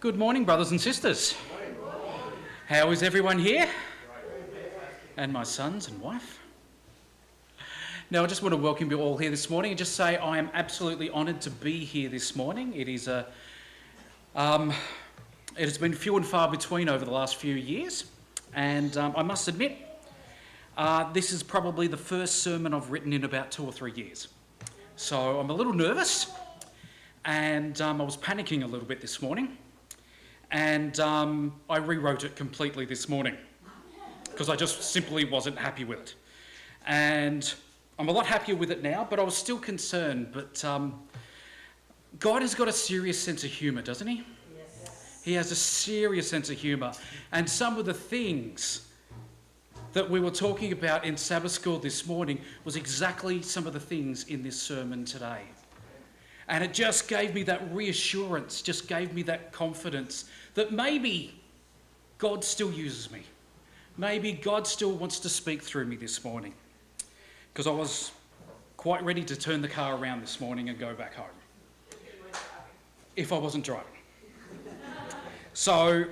Good morning, brothers and sisters. How is everyone here? And my sons and wife? Now, I just want to welcome you all here this morning and just say I am absolutely honoured to be here this morning. It has been few and far between over the last few years, and I must admit, this is probably the first sermon I've written in about 2 or 3 years. So I'm a little nervous, and I was panicking a little bit this morning, and I rewrote it completely this morning because I just simply wasn't happy with it. And I'm a lot happier with it now, but I was still concerned. But God has got a serious sense of humour, doesn't he? Yes. He has a serious sense of humour. And some of the things that we were talking about in Sabbath school this morning was exactly some of the things in this sermon today. And it just gave me that reassurance, just gave me that confidence that maybe God still uses me. Maybe God still wants to speak through me this morning. Because I was quite ready to turn the car around this morning and go back home. If I wasn't driving. So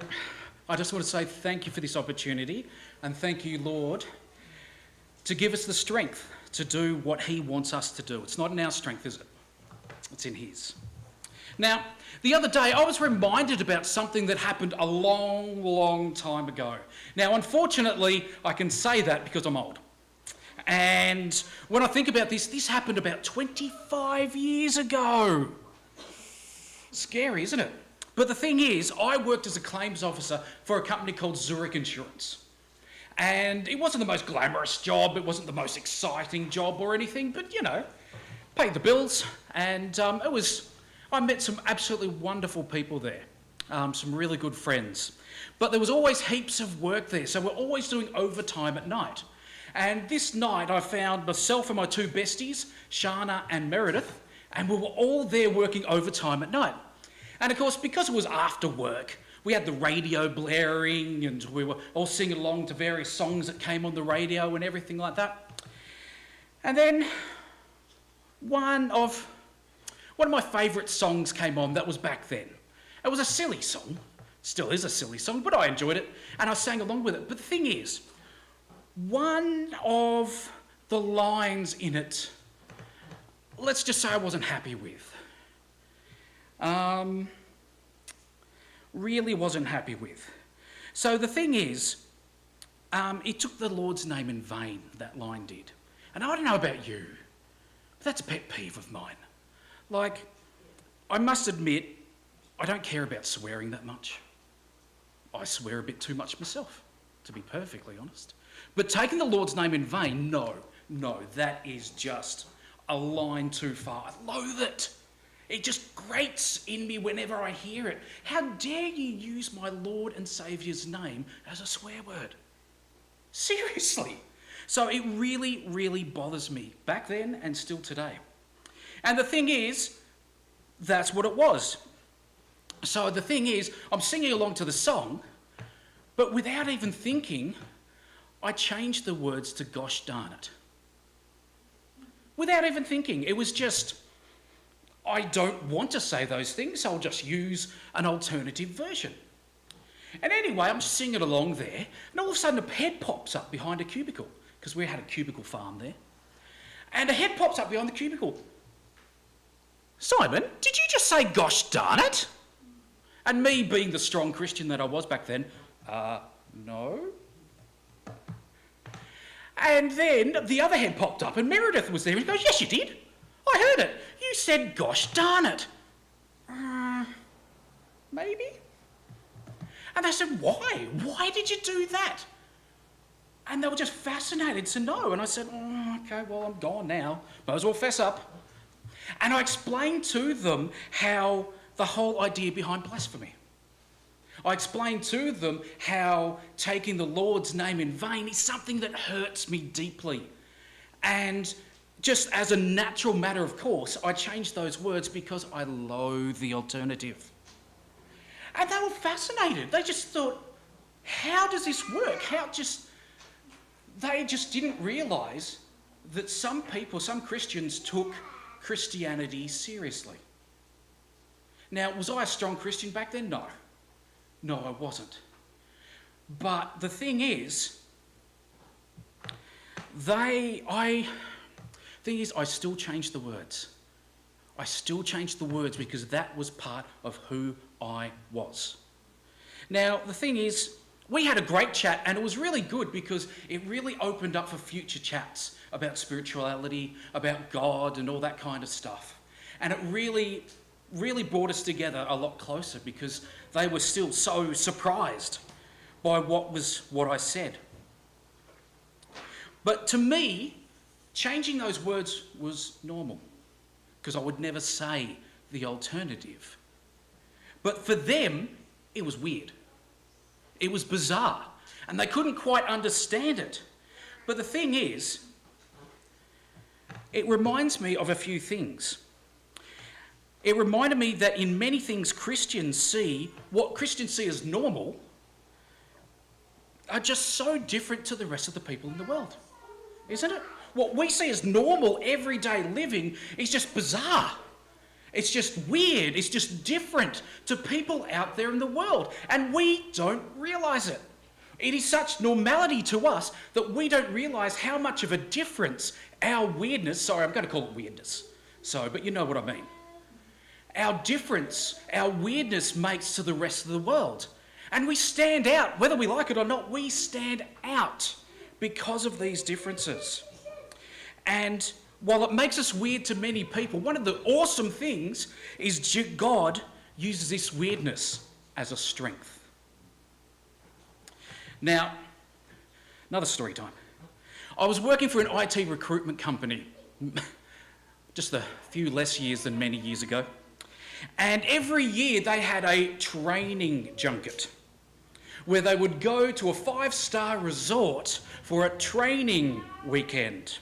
I just want to say thank you for this opportunity, and thank you, Lord, to give us the strength to do what he wants us to do. It's not in our strength, is it? It's in his. Now, the other day I was reminded about something that happened a long, long time ago. Now, unfortunately, I can say that because I'm old. And when I think about this happened about 25 years ago. Scary, isn't it? But the thing is, I worked as a claims officer for a company called Zurich Insurance. And it wasn't the most glamorous job, it wasn't the most exciting job or anything, but you know, paid the bills, and I met some absolutely wonderful people there, some really good friends. But there was always heaps of work there, so we're always doing overtime at night. And this night I found myself and my 2 besties, Shana and Meredith, and we were all there working overtime at night. And of course, because it was after work, we had the radio blaring and we were all singing along to various songs that came on the radio and everything like that. And then one of my favourite songs came on that was back then. It was a silly song, still is a silly song, but I enjoyed it and I sang along with it. But the thing is, one of the lines in it, let's just say I wasn't happy with. Really wasn't happy with. So the thing is, it took the Lord's name in vain, that line did. And I don't know about you, but that's a pet peeve of mine. Like, I must admit, I don't care about swearing that much. I swear a bit too much myself, to be perfectly honest. But taking the Lord's name in vain, no, that is just a line too far. I loathe it. It just grates in me whenever I hear it. How dare you use my Lord and Saviour's name as a swear word? Seriously. So it really, really bothers me back then and still today. And the thing is, that's what it was. So the thing is, I'm singing along to the song, but without even thinking, I changed the words to gosh darn it. Without even thinking. It was just, I don't want to say those things, so I'll just use an alternative version. And anyway, I'm singing along there, and all of a sudden a head pops up behind a cubicle, because we had a cubicle farm there. And a head pops up behind the cubicle. Simon, did you just say gosh darn it? And me being the strong Christian that I was back then, no. And then the other head popped up and Meredith was there and he goes, yes you did. I heard it. You said gosh darn it. Maybe? And they said, why? Why did you do that? And they were just fascinated to know. And I said, okay, well, I'm gone now. Might as well fess up. And I explained to them how the whole idea behind blasphemy. I explained to them how taking the Lord's name in vain is something that hurts me deeply. And just as a natural matter of course, I changed those words because I loathe the alternative. And they were fascinated. They just thought, how does this work? They just didn't realise that some people, some Christians took Christianity seriously. Now, was I a strong Christian back then? No. No, I wasn't. But the thing is, I still changed the words. I still changed the words because that was part of who I was. Now, the thing is, we had a great chat and it was really good because it really opened up for future chats about spirituality, about God and all that kind of stuff. And it really brought us together a lot closer because they were still so surprised by what I said. But to me, changing those words was normal because I would never say the alternative. But for them, it was weird. It was bizarre, and they couldn't quite understand it. But the thing is, it reminds me of a few things. It reminded me that in many things what Christians see as normal are just so different to the rest of the people in the world, isn't it? What we see as normal everyday living is just bizarre. It's just weird. It's just different to people out there in the world. And we don't realise it. It is such normality to us that we don't realise how much of a difference our weirdness, sorry, I'm going to call it weirdness. But you know what I mean. Our difference, our weirdness makes to the rest of the world. And we stand out, whether we like it or not, we stand out because of these differences. And while it makes us weird to many people, one of the awesome things is God uses this weirdness as a strength. Now, another story time. I was working for an IT recruitment company just a few less years than many years ago. And every year they had a training junket where they would go to a 5-star resort for a training weekend.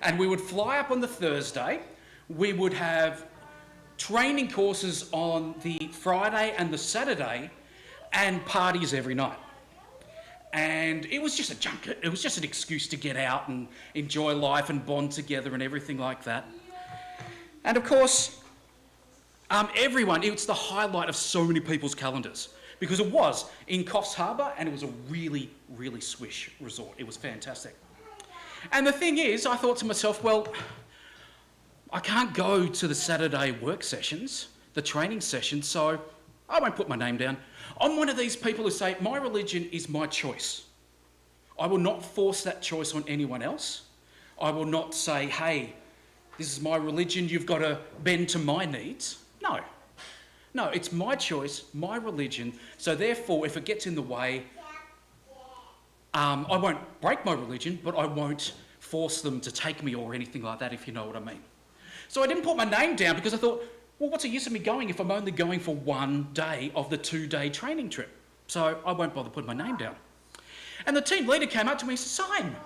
And we would fly up on the Thursday, we would have training courses on the Friday and the Saturday, and parties every night. And it was just a junket, it was just an excuse to get out and enjoy life and bond together and everything like that. And of course, it's the highlight of so many people's calendars, because it was in Coffs Harbour and it was a really, really swish resort. It was fantastic. And the thing is, I thought to myself, well, I can't go to the Saturday work sessions, the training sessions, so I won't put my name down. I'm one of these people who say, my religion is my choice. I will not force that choice on anyone else. I will not say, hey, this is my religion, you've got to bend to my needs. No, it's my choice, my religion, so therefore, if it gets in the way, I won't break my religion, but I won't force them to take me or anything like that, if you know what I mean. So I didn't put my name down because I thought, well, what's the use of me going if I'm only going for one day of the 2-day training trip? So I won't bother putting my name down. And the team leader came up to me and said, Simon,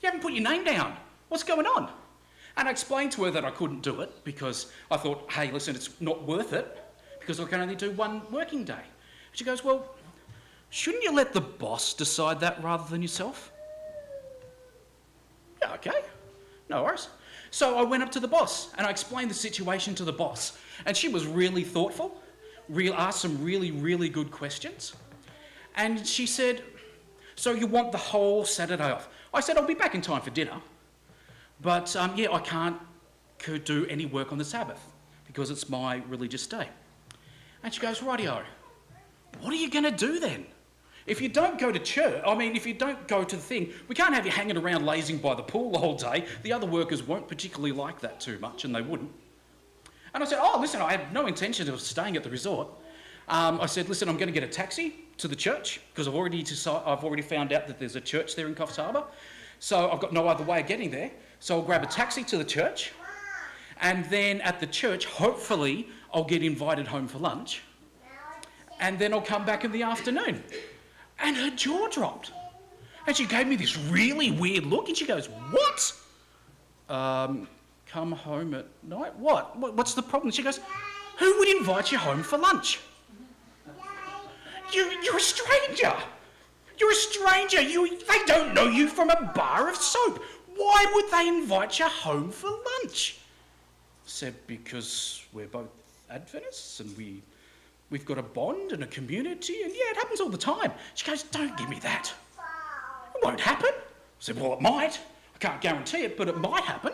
you haven't put your name down. What's going on? And I explained to her that I couldn't do it because I thought, hey, listen, it's not worth it because I can only do one working day. She goes, well, shouldn't you let the boss decide that rather than yourself? Yeah, okay, no worries. So I went up to the boss and I explained the situation to the boss. And she was really thoughtful, asked some really, really good questions. And she said, so you want the whole Saturday off? I said, I'll be back in time for dinner. But I can't do any work on the Sabbath because it's my religious day. And she goes, rightio, what are you going to do then? If you don't go to church, if you don't go to the thing, we can't have you hanging around lazing by the pool the whole day. The other workers won't particularly like that too much, and they wouldn't. And I said, oh, listen, I had no intention of staying at the resort. I said, listen, I'm going to get a taxi to the church because I've already found out that there's a church there in Coffs Harbour. So I've got no other way of getting there. So I'll grab a taxi to the church, and then at the church, hopefully, I'll get invited home for lunch, and then I'll come back in the afternoon. And her jaw dropped. And she gave me this really weird look, and she goes, what? Come home at night? What's the problem? She goes, who would invite you home for lunch? You're a stranger. You're a stranger. They don't know you from a bar of soap. Why would they invite you home for lunch? I said, because we're both Adventists and we We've got a bond and a community, and yeah, it happens all the time. She goes, don't give me that. It won't happen. I said, well, it might. I can't guarantee it, but it might happen.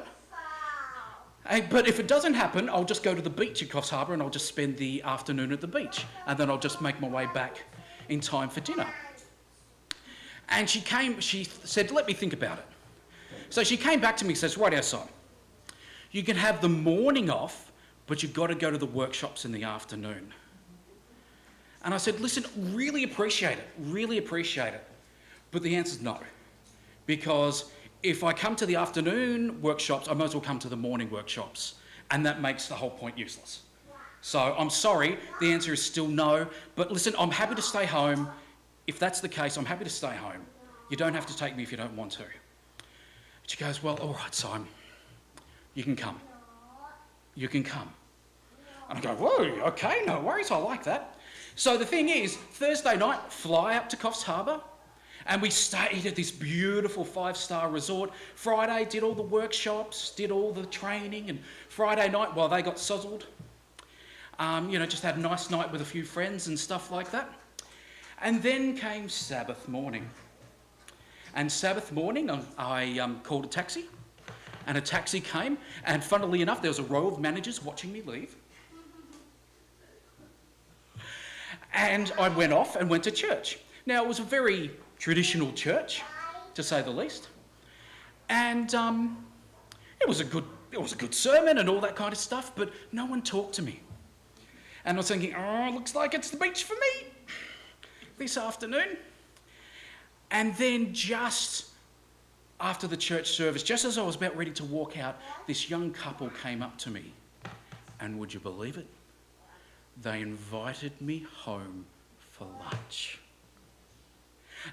But if it doesn't happen, I'll just go to the beach at Coffs Harbour and I'll just spend the afternoon at the beach. And then I'll just make my way back in time for dinner. And she said, let me think about it. So she came back to me and says, right, son, you can have the morning off, but you've got to go to the workshops in the afternoon. And I said, listen, really appreciate it. But the answer's no. Because if I come to the afternoon workshops, I might as well come to the morning workshops. And that makes the whole point useless. So I'm sorry, the answer is still no. But listen, I'm happy to stay home. If that's the case, I'm happy to stay home. You don't have to take me if you don't want to. She goes, well, all right, Simon, you can come. You can come. And I go, whoa, okay, no worries, I like that. So the thing is, Thursday night, fly up to Coffs Harbour, and we stayed at this beautiful 5-star resort. Friday, did all the workshops, did all the training, and Friday night, while they got sozzled, just had a nice night with a few friends and stuff like that. And then came Sabbath morning. And Sabbath morning, I called a taxi, and a taxi came, and funnily enough, there was a row of managers watching me leave. And I went off and went to church. Now, it was a very traditional church, to say the least. And it was a good sermon and all that kind of stuff, but no one talked to me. And I was thinking, oh, looks like it's the beach for me this afternoon. And then just after the church service, just as I was about ready to walk out, this young couple came up to me. And would you believe it? They invited me home for lunch.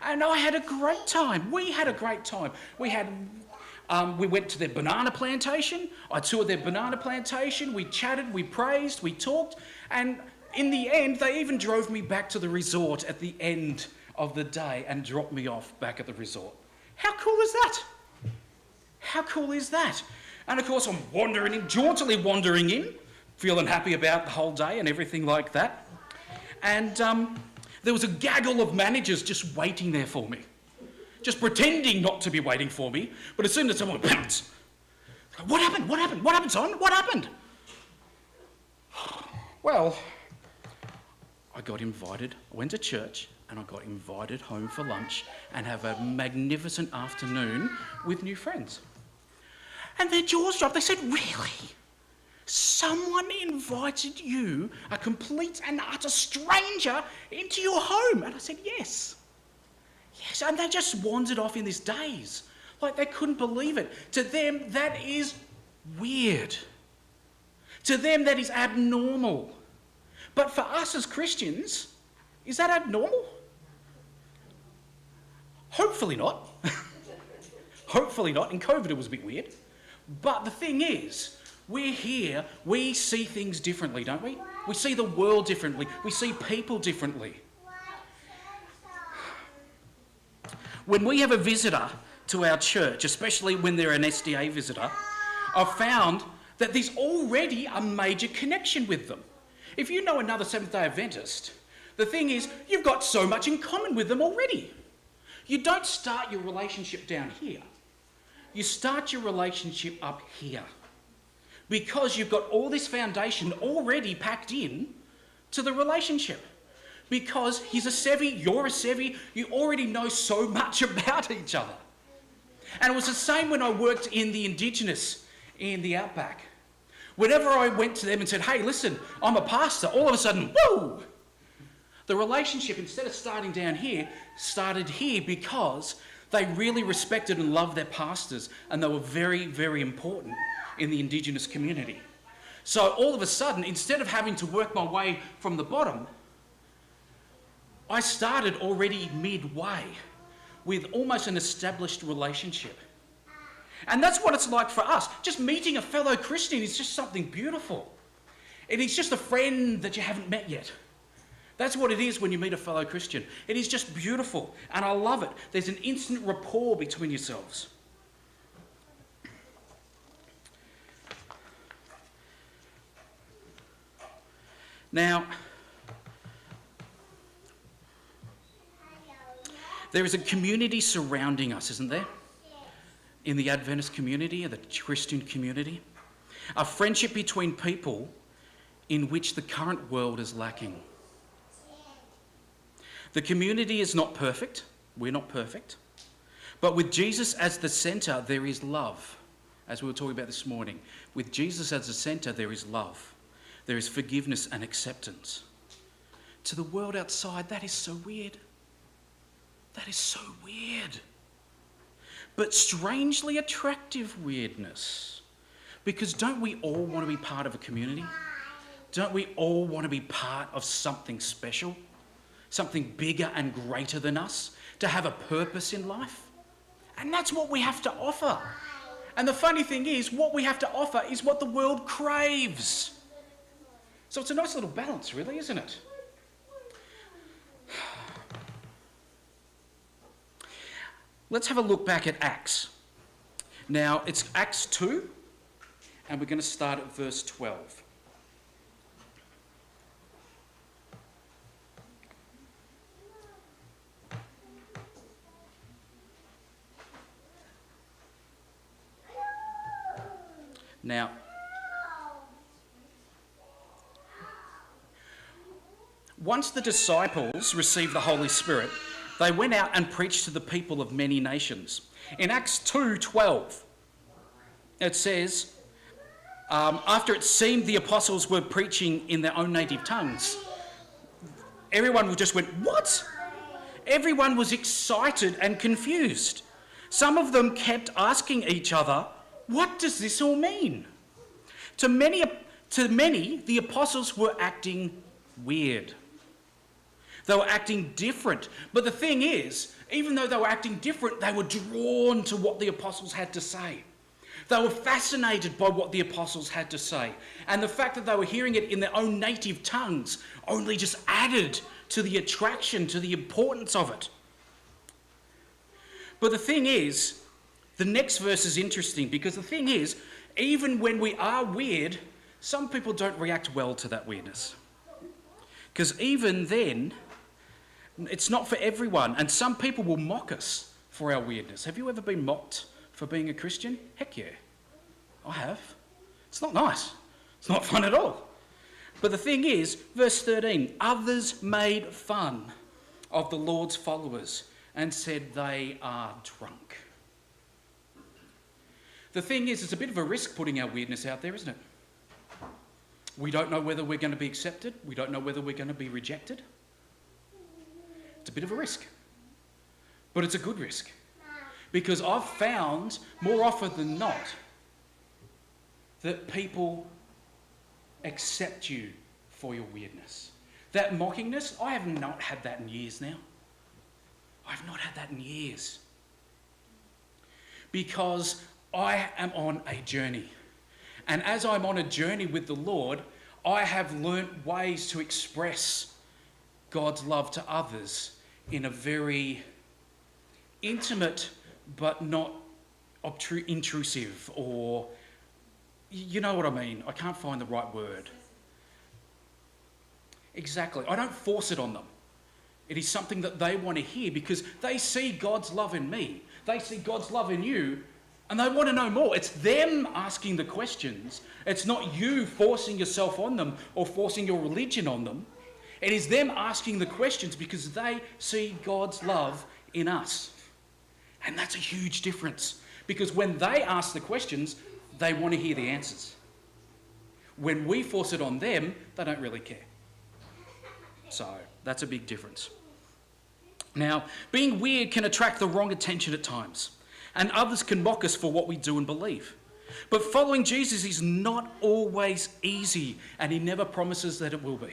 And I had a great time. We had a great time. We went to their banana plantation. I toured their banana plantation. We chatted, we praised, we talked. And in the end, they even drove me back to the resort at the end of the day and dropped me off back at the resort. How cool is that? How cool is that? And of course, I'm jauntily wandering in, feeling happy about the whole day and everything like that. And there was a gaggle of managers just waiting there for me, just pretending not to be waiting for me. But as soon as someone bounced, what happened? What happened? What happened, son? What happened? Well, I got invited. I went to church and I got invited home for lunch and have a magnificent afternoon with new friends. And their jaws dropped. They said, really? Someone invited you, a complete and utter stranger, into your home? And I said, yes. Yes, and they just wandered off in this daze. Like they couldn't believe it. To them, that is weird. To them, that is abnormal. But for us as Christians, is that abnormal? Hopefully not. Hopefully not. In COVID, it was a bit weird. But the thing is, we're here, we see things differently, don't we? We see the world differently. We see people differently. When we have a visitor to our church, especially when they're an SDA visitor, I've found that there's already a major connection with them. If you know another Seventh-day Adventist, the thing is, you've got so much in common with them already. You don't start your relationship down here. You start your relationship up here. Because you've got all this foundation already packed in to the relationship. Because he's a Sevi, you're a Sevi, you already know so much about each other. And it was the same when I worked in the Indigenous in the Outback. Whenever I went to them and said, hey, listen, I'm a pastor, all of a sudden, woo! The relationship, instead of starting down here, started here because they really respected and loved their pastors, and they were very, very important in the Indigenous community. So all of a sudden, instead of having to work my way from the bottom, I started already midway with almost an established relationship. And that's what it's like for us. Just meeting a fellow Christian is just something beautiful. It is just a friend that you haven't met yet. That's what it is when you meet a fellow Christian. It is just beautiful, and I love it. There's an instant rapport between yourselves. Now, There is a community surrounding us, isn't there? In the Adventist community, or the Christian community. A friendship between people in which the current world is lacking. The community is not perfect. We're not perfect. But with Jesus as the centre, there is love. As we were talking about this morning, with Jesus as the centre, there is love. There is forgiveness and acceptance. To the world outside, that is so weird. That is so weird. But strangely attractive weirdness. Because don't we all want to be part of a community? Don't we all want to be part of something special? Something bigger and greater than us? To have a purpose in life? And that's what we have to offer. And the funny thing is, what we have to offer is what the world craves. So it's a nice little balance, really, isn't it? Let's have a look back at Acts. Now, it's Acts 2, and we're going to start at verse 12. Now, once the disciples received the Holy Spirit, they went out and preached to the people of many nations. In Acts 2:12, it says, after it seemed the apostles were preaching in their own native tongues, everyone just went, "What?" Everyone was excited and confused. Some of them kept asking each other, "What does this all mean?" To many, the apostles were acting weird. They were acting different. But the thing is, even though they were acting different, they were drawn to what the apostles had to say. They were fascinated by what the apostles had to say. And the fact that they were hearing it in their own native tongues only just added to the attraction, to the importance of it. But the thing is, the next verse is interesting, because the thing is, even when we are weird, some people don't react well to that weirdness. Because even then, it's not for everyone, and some people will mock us for our weirdness. Have you ever been mocked for being a Christian? Heck yeah, I have. It's not nice. It's not fun at all. But the thing is, verse 13, others made fun of the Lord's followers and said they are drunk. The thing is, it's a bit of a risk putting our weirdness out there, isn't it? We don't know whether we're going to be accepted. We don't know whether we're going to be rejected. It's a bit of a risk. But it's a good risk. Because I've found, more often than not, that people accept you for your weirdness. That mockingness, I have not had that in years now. I've not had that in years. Because I am on a journey. And as I'm on a journey with the Lord, I have learnt ways to express God's love to others in a very intimate but not intrusive, or you know what I mean. I can't find the right word. Exactly. I don't force it on them. It is something that they want to hear because they see God's love in me. They see God's love in you, and they want to know more. It's them asking the questions. It's not you forcing yourself on them or forcing your religion on them. It is them asking the questions because they see God's love in us. And that's a huge difference. Because when they ask the questions, they want to hear the answers. When we force it on them, they don't really care. So that's a big difference. Now, being weird can attract the wrong attention at times, and others can mock us for what we do and believe. But following Jesus is not always easy, and he never promises that it will be.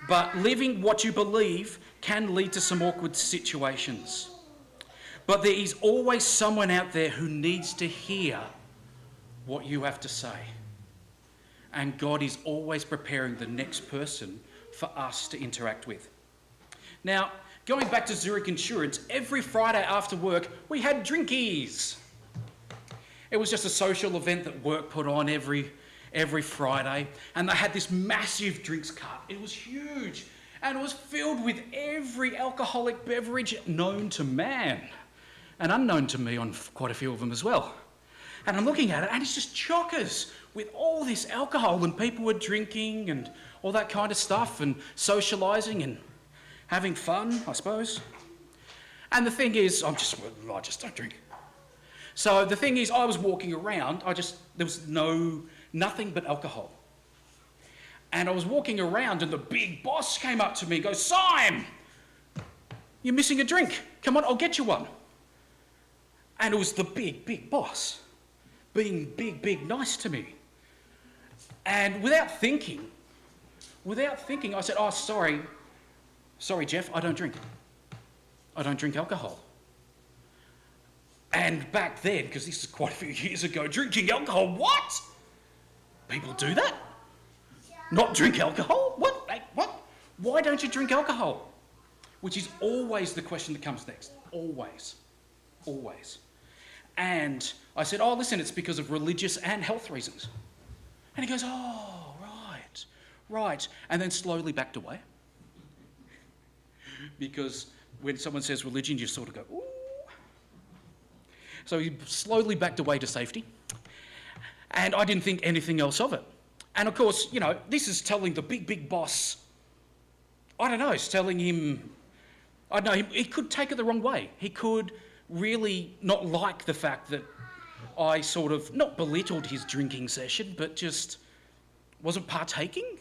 But living what you believe can lead to some awkward situations. But there is always someone out there who needs to hear what you have to say. And God is always preparing the next person for us to interact with. Now, going back to Zurich Insurance, every Friday after work, we had drinkies. It was just a social event that work put on every Friday, and they had this massive drinks cart. It was huge, And it was filled with every alcoholic beverage known to man and unknown to me on quite a few of them as well. And I'm looking at it and it's just chockers with all this alcohol, and people were drinking and all that kind of stuff and socialising and having fun, I suppose. And the thing is, I just don't drink. So the thing is, I was walking around, there was nothing but alcohol. And I was walking around and the big boss came up to me and goes, "Simon, you're missing a drink. Come on, I'll get you one." And it was the big boss being big nice to me. And without thinking, I said, "Oh, sorry, Jeff, I don't drink. I don't drink alcohol." And back then, because this is quite a few years ago, drinking alcohol, what? People do that? Not drink alcohol? What? What? Why don't you drink alcohol? Which is always the question that comes next. Always. And I said, "Oh, listen, it's because of religious and health reasons." And he goes, "Oh, right. And then slowly backed away. Because when someone says religion, you sort of go, ooh. So he slowly backed away to safety. And I didn't think anything else of it. And of course, this is telling the big boss, it's telling him, he could take it the wrong way. He could really not like the fact that I sort of, not belittled his drinking session, but just wasn't partaking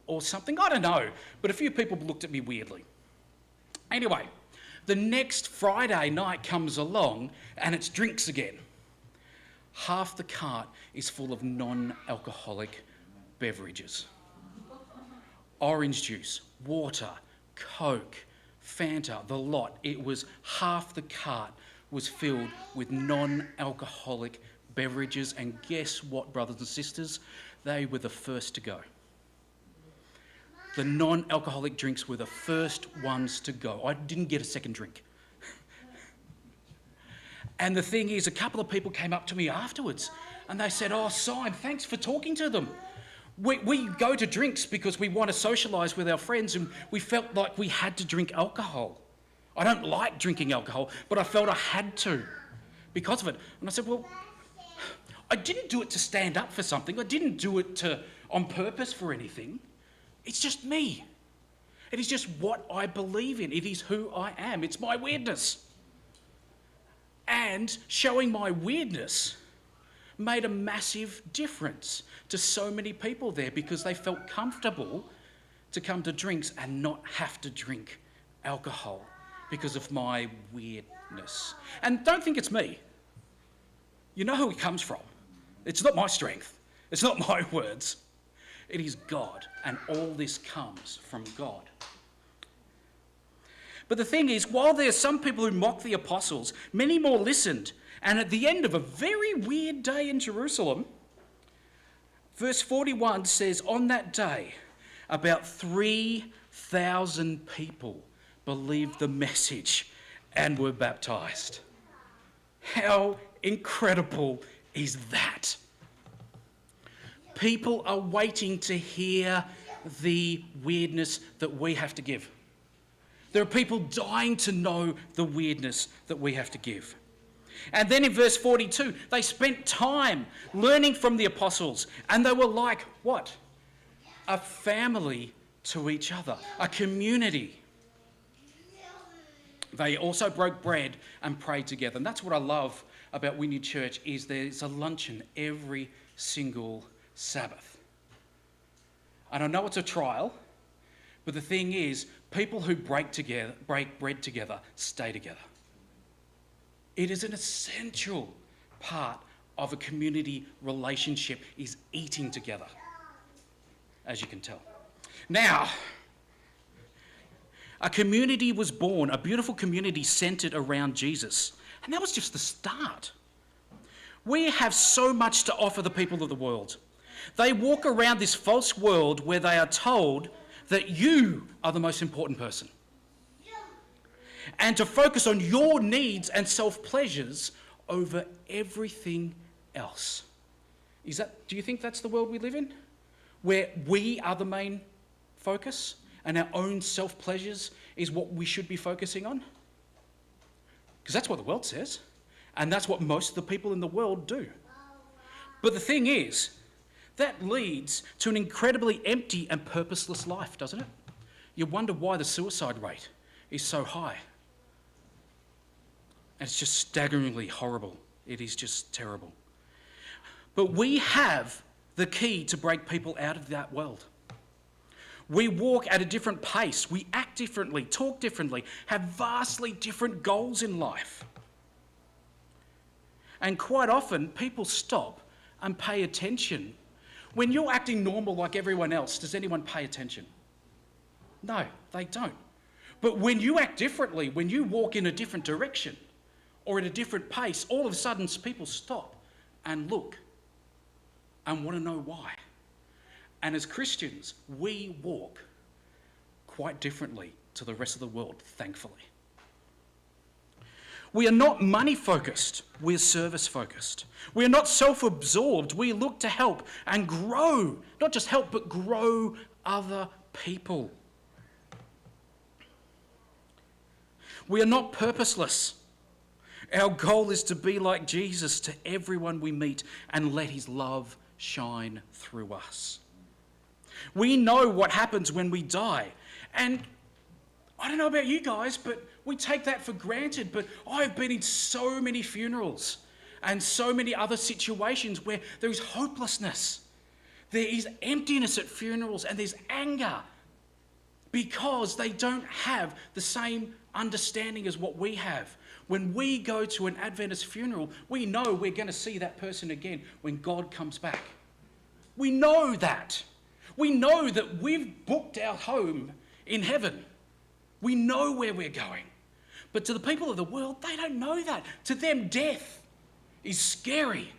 or something. I don't know. But a few people looked at me weirdly. Anyway, the next Friday night comes along and it's drinks again. Half the cart is full of non-alcoholic beverages. Orange juice, water, Coke, Fanta, the lot. It was half the cart was filled with non-alcoholic beverages, and guess what, brothers and sisters? They were the first to go. The non-alcoholic drinks were the first ones to go. I didn't get a second drink. And the thing is, a couple of people came up to me afterwards and they said, "Oh, Simon, thanks for talking to them. We go to drinks because we want to socialise with our friends and we felt like we had to drink alcohol. I don't like drinking alcohol, but I felt I had to because of it." And I said, "Well, I didn't do it to stand up for something. I didn't do it on purpose for anything. It's just me. It is just what I believe in. It is who I am. It's my weirdness." And showing my weirdness made a massive difference to so many people there because they felt comfortable to come to drinks and not have to drink alcohol because of my weirdness. And don't think it's me. You know who it comes from. It's not my strength. It's not my words. It is God, and all this comes from God. But the thing is, while there are some people who mock the apostles, many more listened. And at the end of a very weird day in Jerusalem, verse 41 says, "On that day, about 3,000 people believed the message and were baptized." How incredible is that? People are waiting to hear the weirdness that we have to give. There are people dying to know the weirdness that we have to give. And then in verse 42, they spent time learning from the apostles, and they were like, what? A family to each other, a community. They also broke bread and prayed together. And that's what I love about Wynyard Church, is there's a luncheon every single Sabbath. And I know it's a trial, but the thing is, people who break bread together stay together. It is an essential part of a community relationship, is eating together, as you can tell. Now, a community was born, a beautiful community centred around Jesus. And that was just the start. We have so much to offer the people of the world. They walk around this false world where they are told that you are the most important person. And to focus on your needs and self-pleasures over everything else. Do you think that's the world we live in? Where we are the main focus and our own self-pleasures is what we should be focusing on? Because that's what the world says, and that's what most of the people in the world do. But the thing is, that leads to an incredibly empty and purposeless life, doesn't it? You wonder why the suicide rate is so high. And it's just staggeringly horrible. It is just terrible. But we have the key to break people out of that world. We walk at a different pace. We act differently, talk differently, have vastly different goals in life. And quite often, people stop and pay attention. When you're acting normal like everyone else, does anyone pay attention? No, they don't. But when you act differently, when you walk in a different direction or at a different pace, all of a sudden people stop and look and want to know why. And as Christians, we walk quite differently to the rest of the world, thankfully. We are not money-focused, we're service-focused. We are not self-absorbed, we look to help and grow, not just help, but grow other people. We are not purposeless. Our goal is to be like Jesus to everyone we meet and let his love shine through us. We know what happens when we die. And I don't know about you guys, but we take that for granted. But I've been in so many funerals and so many other situations where there is hopelessness. There is emptiness at funerals and there's anger because they don't have the same understanding as what we have. When we go to an Adventist funeral, we know we're going to see that person again when God comes back. We know that. We know that we've booked our home in heaven. We know where we're going. But to the people of the world, they don't know that. To them, death is scary.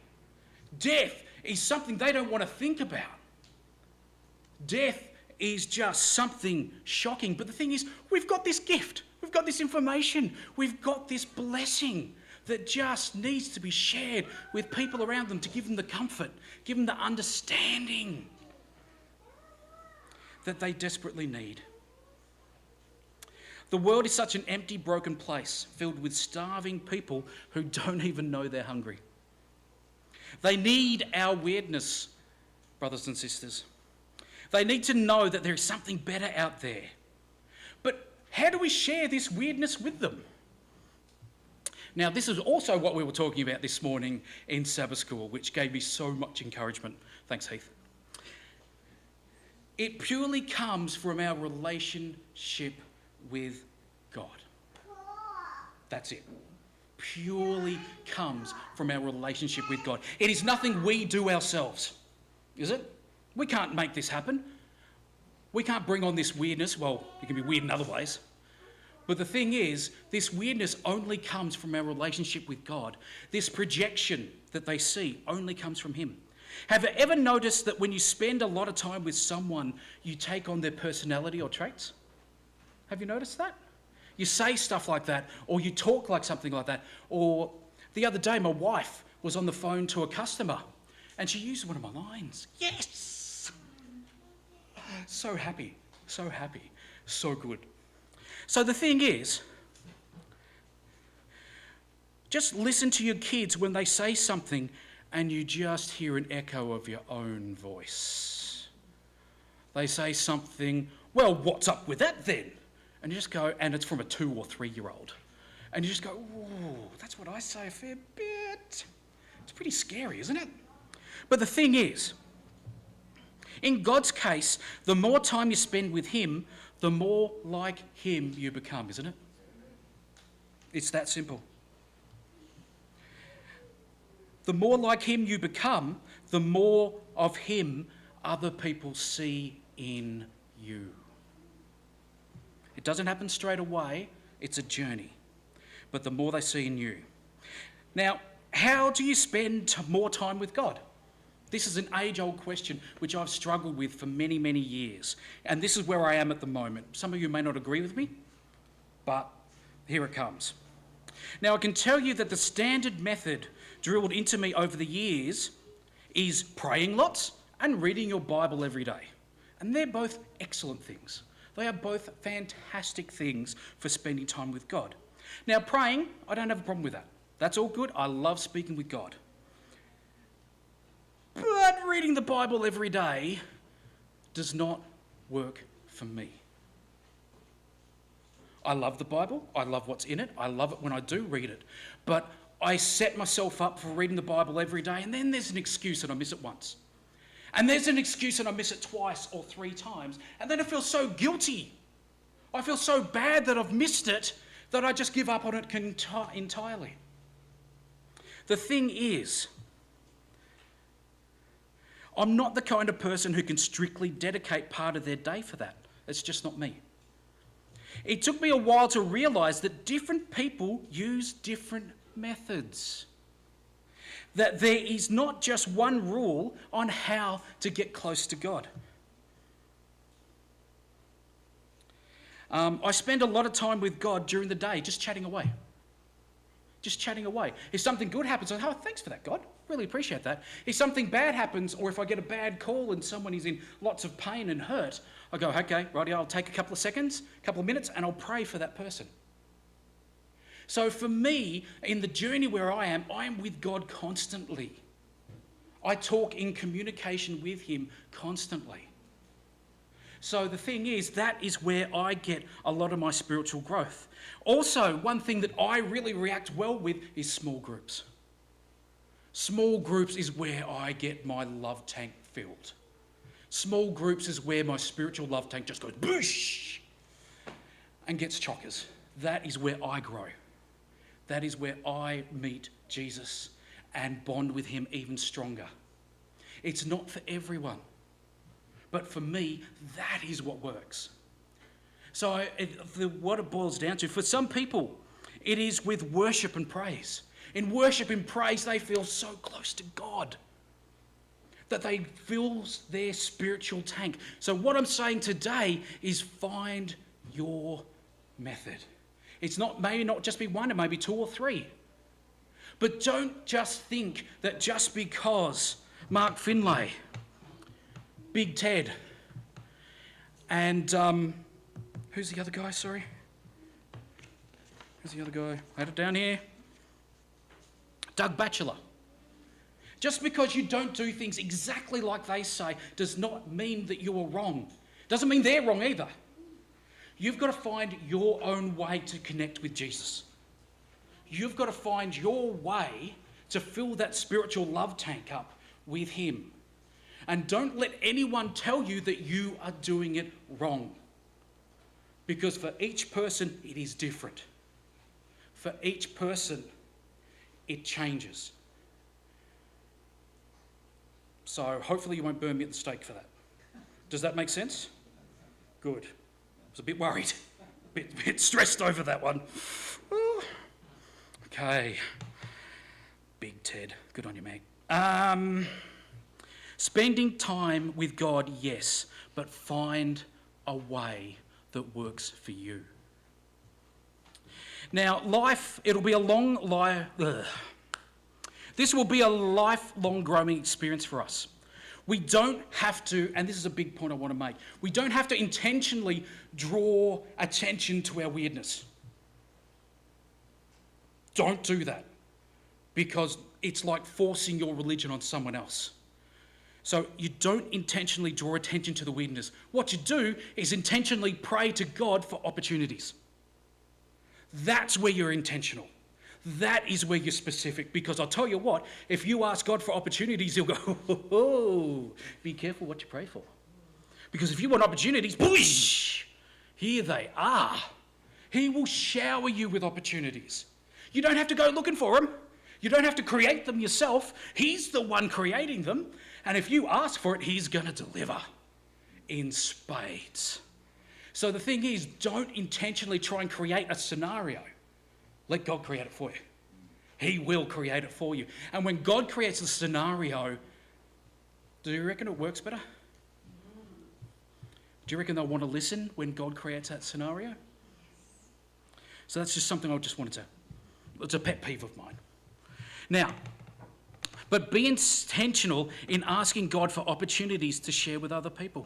Death is something they don't want to think about. Death is just something shocking. But the thing is, we've got this gift. We've got this information. We've got this blessing that just needs to be shared with people around them to give them the comfort, give them the understanding that they desperately need. The world is such an empty, broken place filled with starving people who don't even know they're hungry. They need our weirdness, brothers and sisters. They need to know that there is something better out there. But how do we share this weirdness with them? Now, this is also what we were talking about this morning in Sabbath school, which gave me so much encouragement. Thanks, Heath. It purely comes from our relationship with God. That's it. Purely comes from our relationship with God. It is nothing we do ourselves, is it? We can't make this happen. We can't bring on this weirdness. Well, it can be weird in other ways. But the thing is, this weirdness only comes from our relationship with God. This projection that they see only comes from him. Have you ever noticed that when you spend a lot of time with someone, you take on their personality or traits? Have you noticed that? You say stuff like that, or you talk like something like that. Or the other day, my wife was on the phone to a customer, and she used one of my lines. Yes! So happy, so happy, so good. So the thing is, just listen to your kids when they say something and you just hear an echo of your own voice. They say something, well, what's up with that then? And you just go, and it's from a 2 or 3-year-old. And you just go, ooh, that's what I say a fair bit. It's pretty scary, isn't it? But the thing is, in God's case, the more time you spend with him, the more like him you become, isn't it? It's that simple. The more like him you become, the more of him other people see in you. It doesn't happen straight away, it's a journey. But the more they see in you. Now, how do you spend more time with God? This is an age-old question which I've struggled with for many, many years. And this is where I am at the moment. Some of you may not agree with me, but here it comes. Now, I can tell you that the standard method drilled into me over the years is praying lots and reading your Bible every day. And they're both excellent things. They are both fantastic things for spending time with God. Now, praying, I don't have a problem with that. That's all good. I love speaking with God. But reading the Bible every day does not work for me. I love the Bible. I love what's in it. I love it when I do read it. But I set myself up for reading the Bible every day, and then there's an excuse and I miss it once. And there's an excuse and I miss it twice or 3 times. And then I feel so guilty. I feel so bad that I've missed it that I just give up on it entirely. The thing is, I'm not the kind of person who can strictly dedicate part of their day for that. It's just not me. It took me a while to realise that different people use different methods. That there is not just one rule on how to get close to God. I spend a lot of time with God during the day just chatting away. Just chatting away. If something good happens, I go, oh, thanks for that, God. Really appreciate that. If something bad happens, or if I get a bad call and someone is in lots of pain and hurt, I go, okay, righty, I'll take a couple of seconds, a couple of minutes, and I'll pray for that person. So for me, in the journey where I am with God constantly. I talk in communication with him constantly. So the thing is, that is where I get a lot of my spiritual growth. Also, one thing that I really react well with is small groups. Small groups is where I get my love tank filled. Small groups is where my spiritual love tank just goes boosh and gets chockers. That is where I grow. That is where I meet Jesus and bond with him even stronger. It's not for everyone, but for me, that is what works. So what it boils down to, for some people, it is with worship and praise. In worship and praise, they feel so close to God that they fill their spiritual tank. So what I'm saying today is find your method. It's not, maybe not just be one, it may be 2 or 3. But don't just think that just because Mark Finlay, Big Ted, and who's the other guy, sorry? Who's the other guy? I had it down here. Doug Batchelor. Just because you don't do things exactly like they say does not mean that you are wrong. Doesn't mean they're wrong either. You've got to find your own way to connect with Jesus. You've got to find your way to fill that spiritual love tank up with him. And don't let anyone tell you that you are doing it wrong. Because for each person, it is different. For each person, it changes. So hopefully you won't burn me at the stake for that. Does that make sense? Good. I was a bit worried, a bit stressed over that one. Ooh. Okay. Big Ted. Good on you, mate. Spending time with God, yes, but find a way that works for you. Now, it'll be a long life. This will be a lifelong growing experience for us. We don't have to, and this is a big point I want to make, we don't have to intentionally draw attention to our weirdness. Don't do that, because it's like forcing your religion on someone else. So you don't intentionally draw attention to the weirdness. What you do is intentionally pray to God for opportunities. That's where you're intentional. That is where you're specific, because I'll tell you what, if you ask God for opportunities, he'll go, oh, be careful what you pray for. Because if you want opportunities, boosh, here they are. He will shower you with opportunities. You don't have to go looking for them. You don't have to create them yourself. He's the one creating them. And if you ask for it, he's going to deliver in spades. So the thing is, don't intentionally try and create a scenario. Let God create it for you. He will create it for you. And when God creates a scenario, do you reckon it works better? Do you reckon they'll want to listen when God creates that scenario? So that's just something I just wanted to, it's a pet peeve of mine. Now, but be intentional in asking God for opportunities to share with other people.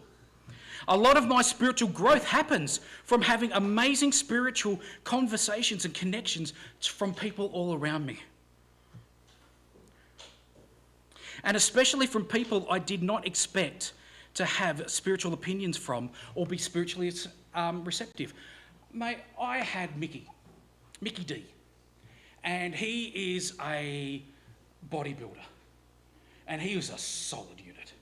A lot of my spiritual growth happens from having amazing spiritual conversations and connections from people all around me. And especially from people I did not expect to have spiritual opinions from or be spiritually receptive. Mate, I had Mickey D, and he is a bodybuilder, and he was a solid unit.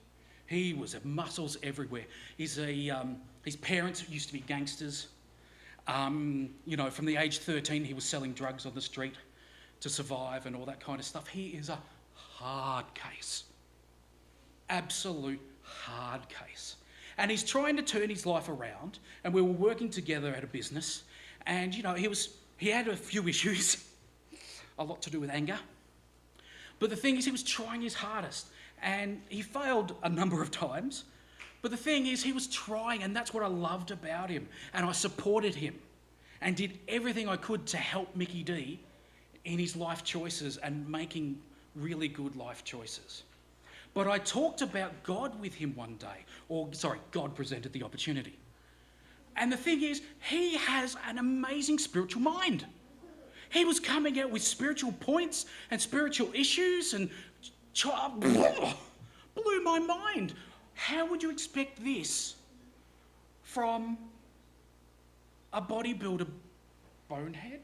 He was muscles everywhere. His parents used to be gangsters. From the age 13, he was selling drugs on the street to survive and all that kind of stuff. He is a hard case. Absolute hard case. And he's trying to turn his life around, and we were working together at a business, and he had a few issues, a lot to do with anger. But the thing is, he was trying his hardest, and he failed a number of times. But the thing is, he was trying, and that's what I loved about him. And I supported him and did everything I could to help Mickey D in his life choices and making really good life choices. But I talked about God with him one day. God presented the opportunity. And the thing is, he has an amazing spiritual mind. He was coming out with spiritual points and spiritual issues and blew my mind. How would you expect this from a bodybuilder bonehead?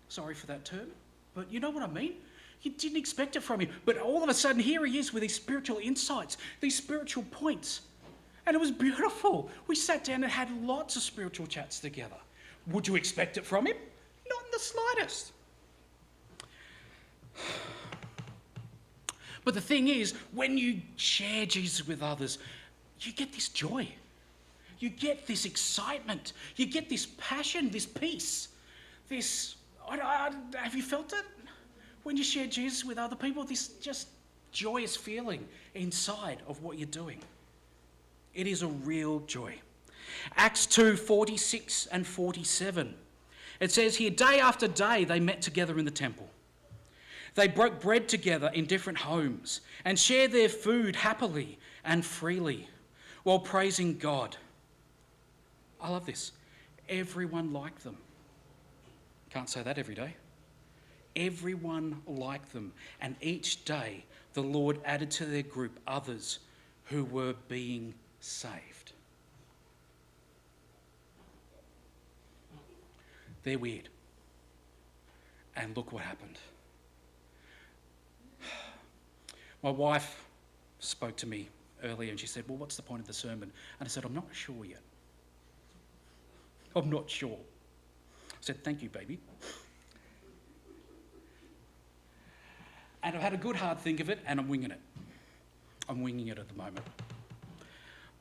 Sorry for that term, but you know what I mean? You didn't expect it from him. But all of a sudden, here he is with these spiritual insights, these spiritual points. And it was beautiful. We sat down and had lots of spiritual chats together. Would you expect it from him? Not in the slightest. But the thing is, when you share Jesus with others, you get this joy. You get this excitement. You get this passion, this peace. Have you felt it? When you share Jesus with other people, this just joyous feeling inside of what you're doing. It is a real joy. Acts 2:46 and 47. It says here, day after day they met together in the temple. They broke bread together in different homes and shared their food happily and freely while praising God. I love this. Everyone liked them. Can't say that every day. Everyone liked them, and each day the Lord added to their group others who were being saved. They're weird. And look what happened. My wife spoke to me earlier and she said, well, what's the point of the sermon? And I said, I'm not sure yet. I'm not sure. I said, thank you, baby. And I've had a good hard think of it, and I'm winging it. I'm winging it at the moment.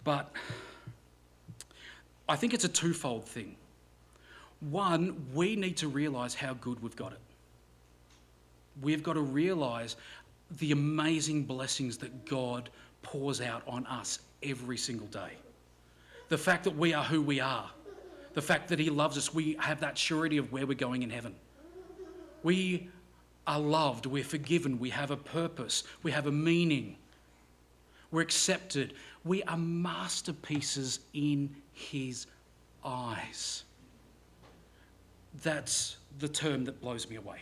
But I think it's a twofold thing. One, we need to realise how good we've got it. We've got to realise the amazing blessings that God pours out on us every single day. The fact that we are who we are. The fact that he loves us. We have that surety of where we're going in heaven. We are loved, we're forgiven, we have a purpose, we have a meaning, we're accepted. We are masterpieces in his eyes. That's the term that blows me away.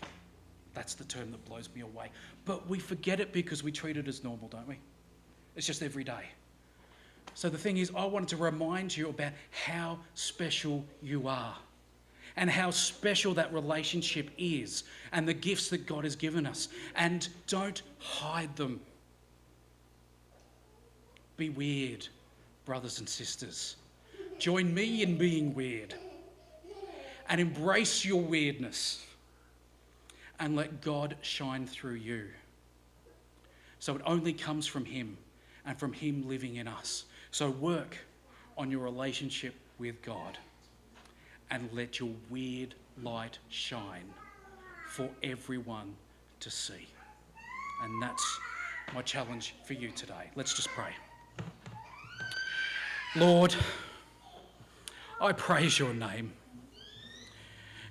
That's the term that blows me away. But we forget it because we treat it as normal, don't we? It's just every day. So the thing is, I wanted to remind you about how special you are and how special that relationship is and the gifts that God has given us. And don't hide them. Be weird, brothers and sisters. Join me in being weird and embrace your weirdness and let God shine through you. So it only comes from him and from him living in us. So work on your relationship with God and let your weird light shine for everyone to see. And that's my challenge for you today. Let's just pray. Lord, I praise your name.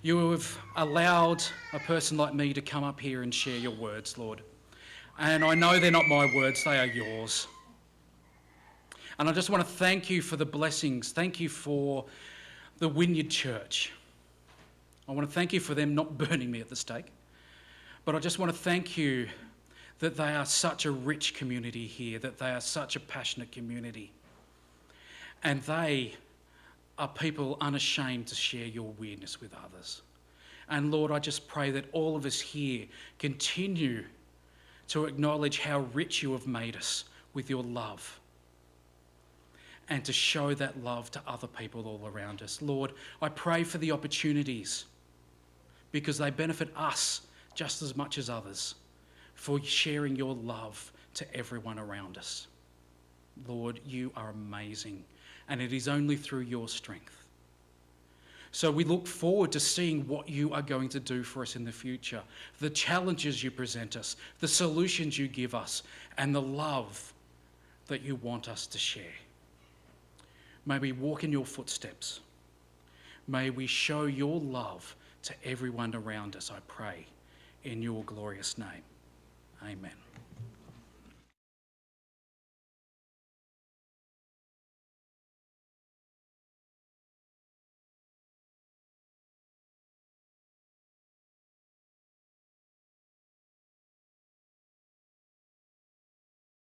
You have allowed a person like me to come up here and share your words, Lord. And I know they're not my words, they are yours. And I just want to thank you for the blessings. Thank you for the Wynyard Church. I want to thank you for them not burning me at the stake. But I just want to thank you that they are such a rich community here, that they are such a passionate community. And they are people unashamed to share your weirdness with others. And Lord, I just pray that all of us here continue to acknowledge how rich you have made us with your love, and to show that love to other people all around us. Lord, I pray for the opportunities, because they benefit us just as much as others, for sharing your love to everyone around us. Lord, you are amazing, and it is only through your strength. So we look forward to seeing what you are going to do for us in the future, the challenges you present us, the solutions you give us, and the love that you want us to share. May we walk in your footsteps. May we show your love to everyone around us, I pray, in your glorious name. Amen.